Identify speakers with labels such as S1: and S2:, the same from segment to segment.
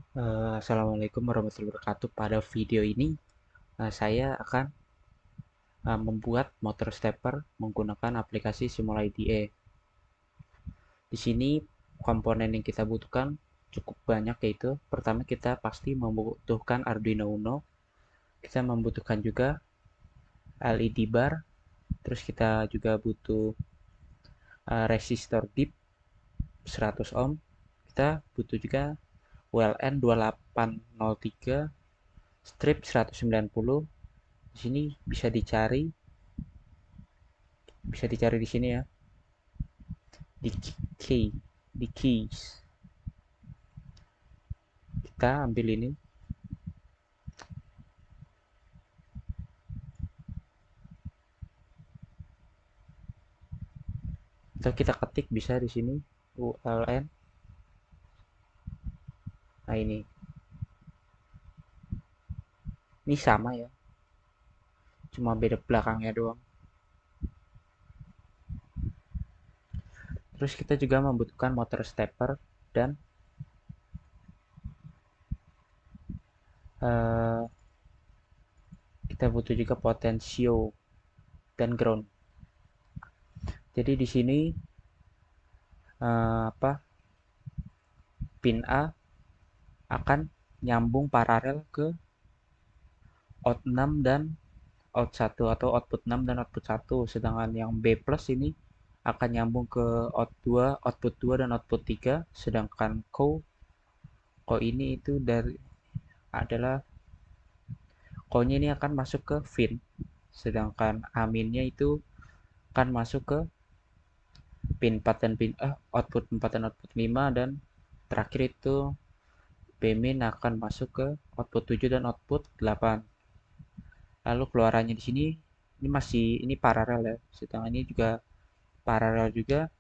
S1: Assalamualaikum warahmatullahi wabarakatuh. Pada video ini, saya akan membuat motor stepper menggunakan aplikasi Simula IDE. Di sini komponen yang kita butuhkan cukup banyak, yaitu pertama kita pasti membutuhkan Arduino Uno, kita membutuhkan juga LED bar, terus kita juga butuh resistor dip 100 ohm, kita butuh juga ULN 2803 strip 190. Di sini bisa dicari di sini ya, di key di keys. Kita ambil ini, atau kita ketik bisa di sini ULN. Nah, ini sama ya, cuma beda belakangnya doang. Terus kita juga membutuhkan motor stepper, dan uh, kita butuh juga potensio dan ground. Jadi di sini pin A akan nyambung paralel ke out 6 dan out 1, atau output 6 dan output 1, sedangkan yang B plus ini akan nyambung ke out 2, output 2 dan output 3, sedangkan ko ini itu adalah ko-nya ini akan masuk ke fin, sedangkan aminnya itu akan masuk ke pin 4 dan output 4 dan output 5, dan terakhir itu Pmin akan masuk ke output 7 dan output 8. Lalu keluarannya di sini ini paralel ya. Sedangkan ini juga paralel juga,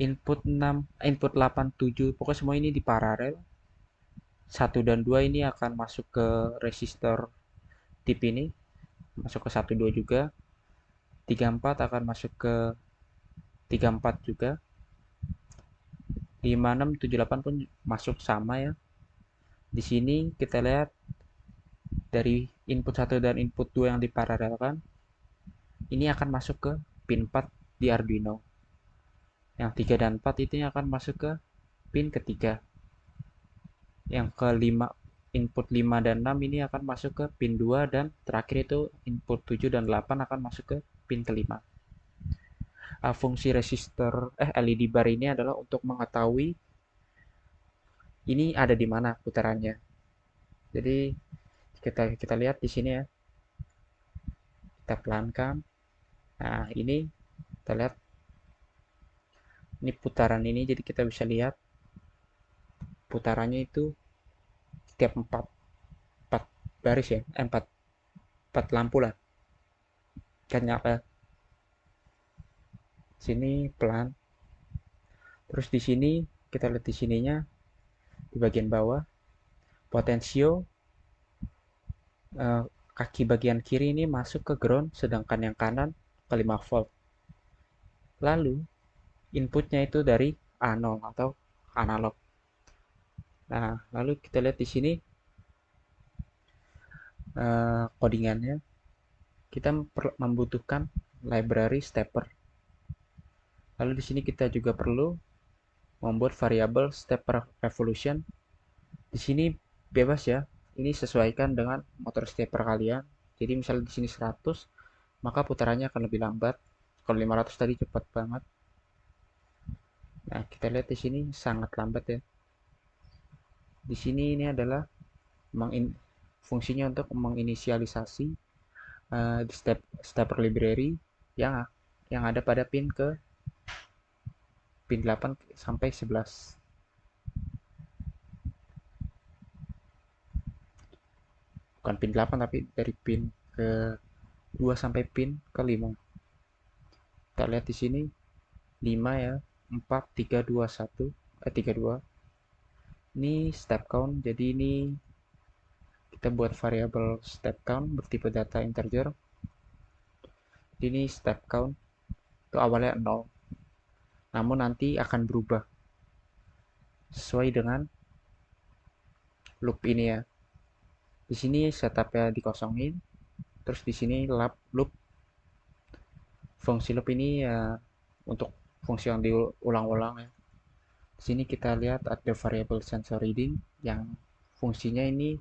S1: input 6, input 8, 7, pokoknya semua ini di paralel. 1 dan 2 ini akan masuk ke resistor tip ini, masuk ke 1 2 juga. 3 4 akan masuk ke 3 4 juga. 5 6 7 8 pun masuk sama ya. Di sini kita lihat dari input 1 dan input 2 yang diparalelkan, ini akan masuk ke pin 4 di Arduino. Yang 3 dan 4 itu akan masuk ke pin ketiga. Yang kelima, input 5 dan 6 ini akan masuk ke pin 2, dan terakhir itu input 7 dan 8 akan masuk ke pin kelima. Fungsi resistor LED bar ini adalah untuk mengetahui ini ada di mana putarannya. Jadi kita lihat di sini ya, kita pelankan. Nah, ini kita lihat, ini putaran ini, jadi kita bisa lihat putarannya itu setiap 4 baris ya, 4 lampu lah kan nyala. Sini pelan. Terus di sini kita lihat di sininya, di bagian bawah potensio, kaki bagian kiri ini masuk ke ground, sedangkan yang kanan ke 5 volt. Lalu inputnya itu dari A0 atau analog. Nah, lalu kita lihat di sini codingannya. Kita membutuhkan library stepper. Lalu di sini kita juga perlu membuat variabel stepper revolution. Di sini bebas ya. Ini sesuaikan dengan motor stepper kalian. Jadi misalnya di sini 100, maka putarannya akan lebih lambat. Kalau 500 tadi cepat banget. Nah, kita lihat di sini sangat lambat ya. Di sini ini adalah fungsinya untuk menginisialisasi di stepper library yang ada pada pin 8 sampai 11. Bukan pin 8, tapi dari pin ke 2 sampai pin ke 5. Kita lihat di sini 5 ya, 4 3 2 1, 3 2. Ini step count, jadi ini kita buat variabel step count bertipe data integer. Ini step count itu awalnya 0, namun nanti akan berubah sesuai dengan loop ini ya. Di sini setupnya dikosongin, terus di sini loop. Fungsi loop ini ya untuk fungsi yang diulang-ulang ya. Di sini kita lihat ada variable sensor reading yang fungsinya ini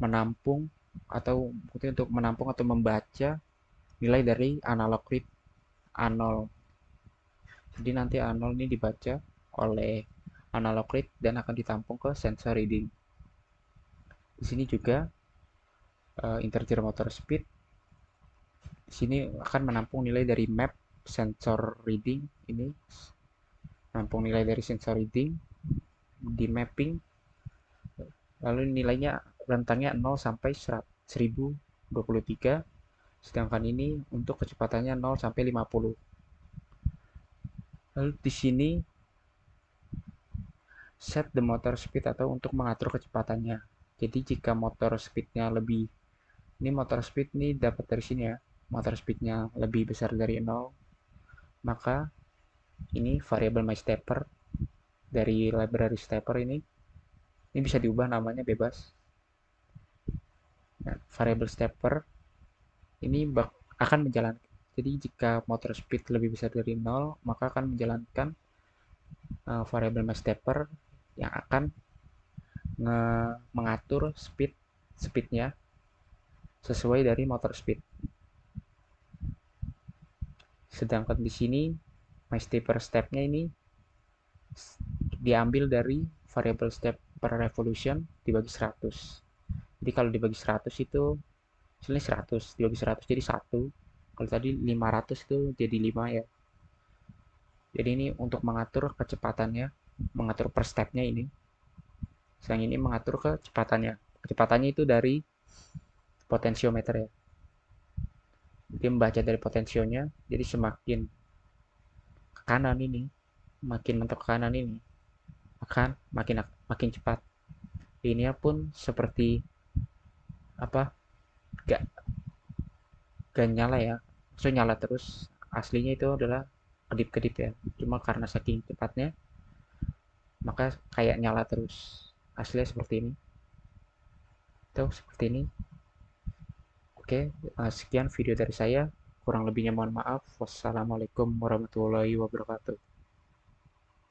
S1: menampung atau mungkin untuk menampung atau membaca nilai dari analog read A0. Jadi nanti A0 ini dibaca oleh analog read dan akan ditampung ke sensor reading. Di sini juga integer motor speed di sini akan menampung nilai dari map sensor reading ini, menampung nilai dari sensor reading di mapping, lalu nilainya rentangnya 0 sampai 1023, sedangkan ini untuk kecepatannya 0 sampai 50. Lalu di sini set the motor speed atau untuk mengatur kecepatannya. Jadi jika motor speednya lebih, ini motor speed ini dapat dari sini ya, motor speednya lebih besar dari 0, maka ini variable myStepper dari library stepper ini bisa diubah namanya bebas. Nah, variable stepper ini akan menjalankan, jadi jika motor speed lebih besar dari 0, maka akan menjalankan variable myStepper yang akan mengatur speednya sesuai dari motor speed. Sedangkan di sini myStepper stepnya ini diambil dari variable step per revolution dibagi 100. Jadi kalau dibagi 100 itu hasilnya 100, dibagi 100 jadi 1. Kalau tadi 500 itu jadi 5 ya. Jadi ini untuk mengatur kecepatannya, mengatur per stepnya ini. Sedang ini mengatur kecepatannya. Kecepatannya itu dari potensiometer ya. Dia membaca dari potensionya, jadi semakin ke kanan ini, makin mentok ke kanan ini, akan makin cepat. Ini pun seperti apa? Gak gak nyala ya. So nyala terus. Aslinya itu adalah kedip-kedip ya. Cuma karena saking cepatnya, maka kayak nyala terus. Aslinya seperti ini. Tuh seperti ini. Oke, sekian video dari saya. Kurang lebihnya mohon maaf. Wassalamualaikum warahmatullahi wabarakatuh.